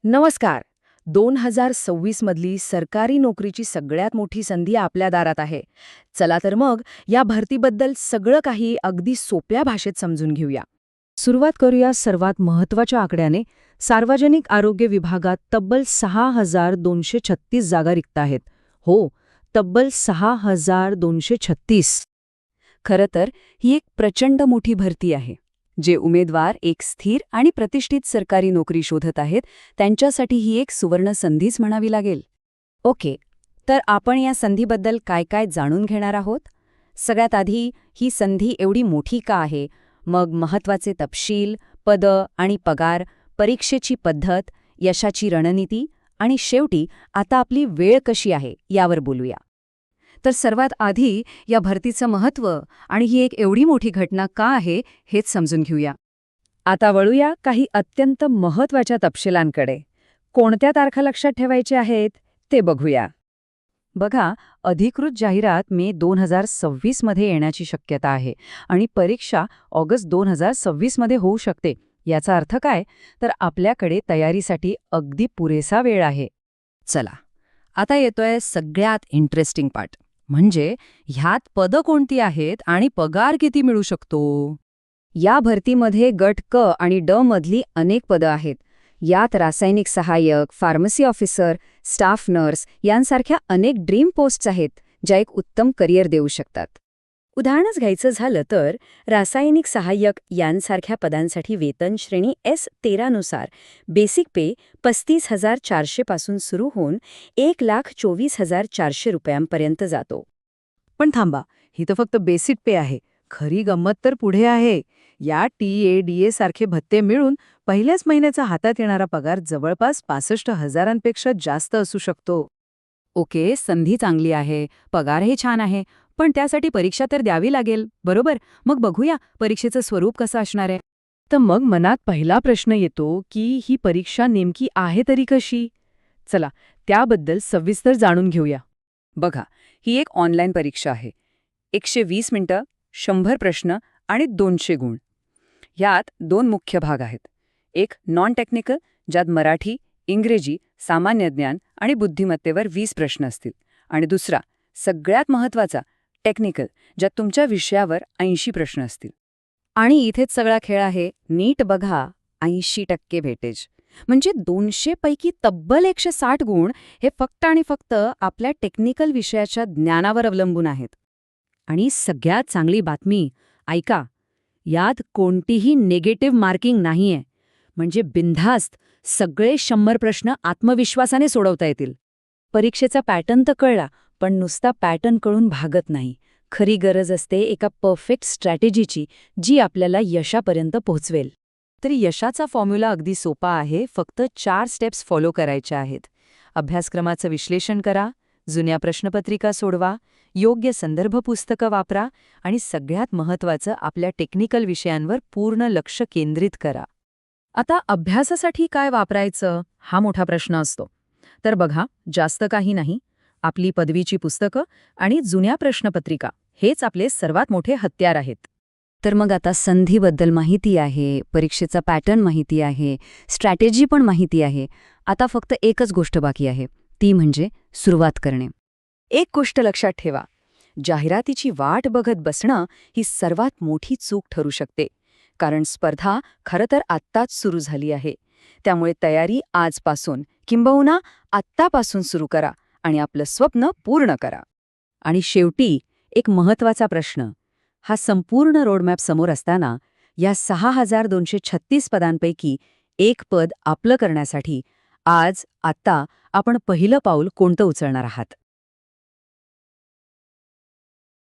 नमस्कार. 2026 मधली सरकारी नोकरीची सगळ्यात मोठी संधी आपल्या दारात आहे. चला तर मग या भरतीबद्दल सगळं काही अगदी सोप्या भाषेत समजून घेऊया. सुरुवात करूया सर्वात महत्त्वाच्या आकड्याने. सार्वजनिक आरोग्य विभागात तब्बल 6,236 जागा रिक्त आहेत. हो, तब्बल 6,236. खरं तर ही एक प्रचंड मोठी भरती आहे. जे उमेदवार एक स्थिर आणि प्रतिष्ठित सरकारी नोकरी शोधत आहेत त्यांच्यासाठी ही एक सुवर्ण संधीच म्हणावी लागेल. ओके, तर आपण या संधीबद्दल काय काय जाणून घेणार आहोत? सगळ्यात आधी, ही संधी एवढी मोठी का आहे? मग महत्त्वाचे तपशील, पदं आणि पगार, परीक्षेची पद्धत, यशाची रणनीती आणि शेवटी आता आपली वेळ कशी आहे यावर बोलूया. तर सर्वात आधी या भरतीचं महत्त्व आणि ही एक एवढी मोठी घटना का आहे हेच समजून घेऊया. आता वळूया काही अत्यंत महत्त्वाच्या तपशिलांकडे. कोणत्या तारखा लक्षात ठेवायच्या आहेत ते बघूया. बघा, अधिकृत जाहिरात मे 2026 मध्ये येण्याची शक्यता आहे आणि परीक्षा ऑगस्ट 2026 मध्ये होऊ शकते. याचा अर्थ काय? तर आपल्याकडे तयारीसाठी अगदी पुरेसा वेळ आहे. चला, आता येतोय सगळ्यात इंटरेस्टिंग पार्ट. म्हणजे ह्यात पदं कोणती आहेत आणि पगार किती मिळू शकतो? या भरतीमध्ये गट क आणि ड मधली अनेक पदं आहेत. यात रासायनिक सहाय्यक, फार्मसी ऑफिसर, स्टाफ नर्स यांसारख्या अनेक ड्रीम पोस्ट्स आहेत, ज्या एक उत्तम करिअर देऊ शकतात. उदाहरणच घ्यायचं झालं तर रासायनिक सहाय्यक यांसारख्या पदांसाठी वेतन श्रेणी S13 नुसार बेसिक पे 35,400 पासून सुरू होऊन 1,24,400 रुपयांपर्यंत जातो. पण थांबा, ही तर फक्त बेसिक पे आहे. खरी गंमत तर पुढे आहे. या TADA सारखे भत्ते मिळून पहिल्याच महिन्याचा हातात येणारा पगार जवळपास 65,000पेक्षा जास्त असू शकतो. ओके, संधी चांगली आहे, पगारही छान आहे, पण त्यासाठी परीक्षा तर द्यावी लागेल, बरोबर? मग बघूया परीक्षेचं स्वरूप कसं असणार आहे. तर मग मनात पहिला प्रश्न येतो की ही परीक्षा नेमकी आहे तरी कशी? चला, त्याबद्दल सविस्तर जाणून घेऊया. बघा, ही एक ऑनलाईन परीक्षा आहे. 120 मिनिटं, 100 प्रश्न आणि 200 गुण. ह्यात 2 मुख्य भाग आहेत. एक नॉन टेक्निकल, ज्यात मराठी, इंग्रजी, सामान्य ज्ञान आणि बुद्धिमत्तेवर 20 प्रश्न असतील. आणि दुसरा, सगळ्यात महत्त्वाचा, टेक्निकल, ज्यात तुमच्या विषयावर 80 प्रश्न असतील. आणि इथेच सगळा खेळ आहे. नीट बघा, 80% वेटेज. म्हणजे 200 पैकी तब्बल 160 गुण हे फक्त आणि फक्त आपल्या टेक्निकल विषयाच्या ज्ञानावर अवलंबून आहेत. आणि सगळ्यात चांगली बातमी, ऐका, यात कोणतीही निगेटिव्ह मार्किंग नाहीये. म्हणजे बिनधास्त सगळे 100 प्रश्न आत्मविश्वासाने सोडवता येतील. परीक्षेचा पॅटर्न तर कळला, पण नुसता पॅटर्न कळून भागत नाही. खरी गरज असते एका परफेक्ट स्ट्रॅटेजीची, जी आपल्याला यशापर्यंत पोहोचवेल. तरी यशाचा फॉर्म्युला अगदी सोपा आहे. फक्त 4 स्टेप्स फॉलो करायच्या आहेत. अभ्यासक्रमाचं विश्लेषण करा, जुन्या प्रश्नपत्रिका सोडवा, योग्य संदर्भ पुस्तकं वापरा आणि सगळ्यात महत्त्वाचं, आपल्या टेक्निकल विषयांवर पूर्ण लक्ष केंद्रित करा. आता अभ्यासासाठी काय वापरायचं हा मोठा प्रश्न असतो. तर बघा, जास्त काही नाही. आपली पदवीची पुस्तकं आणि जुन्या प्रश्नपत्रिका हेच आपले सर्वात मोठे हत्यार आहेत. तर मग आता संधीबद्दल माहिती आहे, परीक्षेचा पॅटर्न माहिती आहे, स्ट्रॅटेजी पण माहिती आहे. आता फक्त एकच गोष्ट बाकी आहे, ती म्हणजे सुरुवात करणे. एक गोष्ट लक्षात ठेवा, जाहिरातीची वाट बघत बसणं ही सर्वात मोठी चूक ठरू शकते. कारण स्पर्धा खरं तर आत्ताच सुरू झाली आहे. त्यामुळे तयारी आजपासून किंबहुना आत्तापासून सुरू करा आणि आपलं स्वप्न पूर्ण करा. आणि शेवटी एक महत्त्वाचा प्रश्न, हा संपूर्ण रोडमॅप समोर असताना या 6,236 पदांपैकी एक पद आपलं करण्यासाठी आज, आत्ता आपण पहिलं पाऊल कोणतं उचलणार आहात?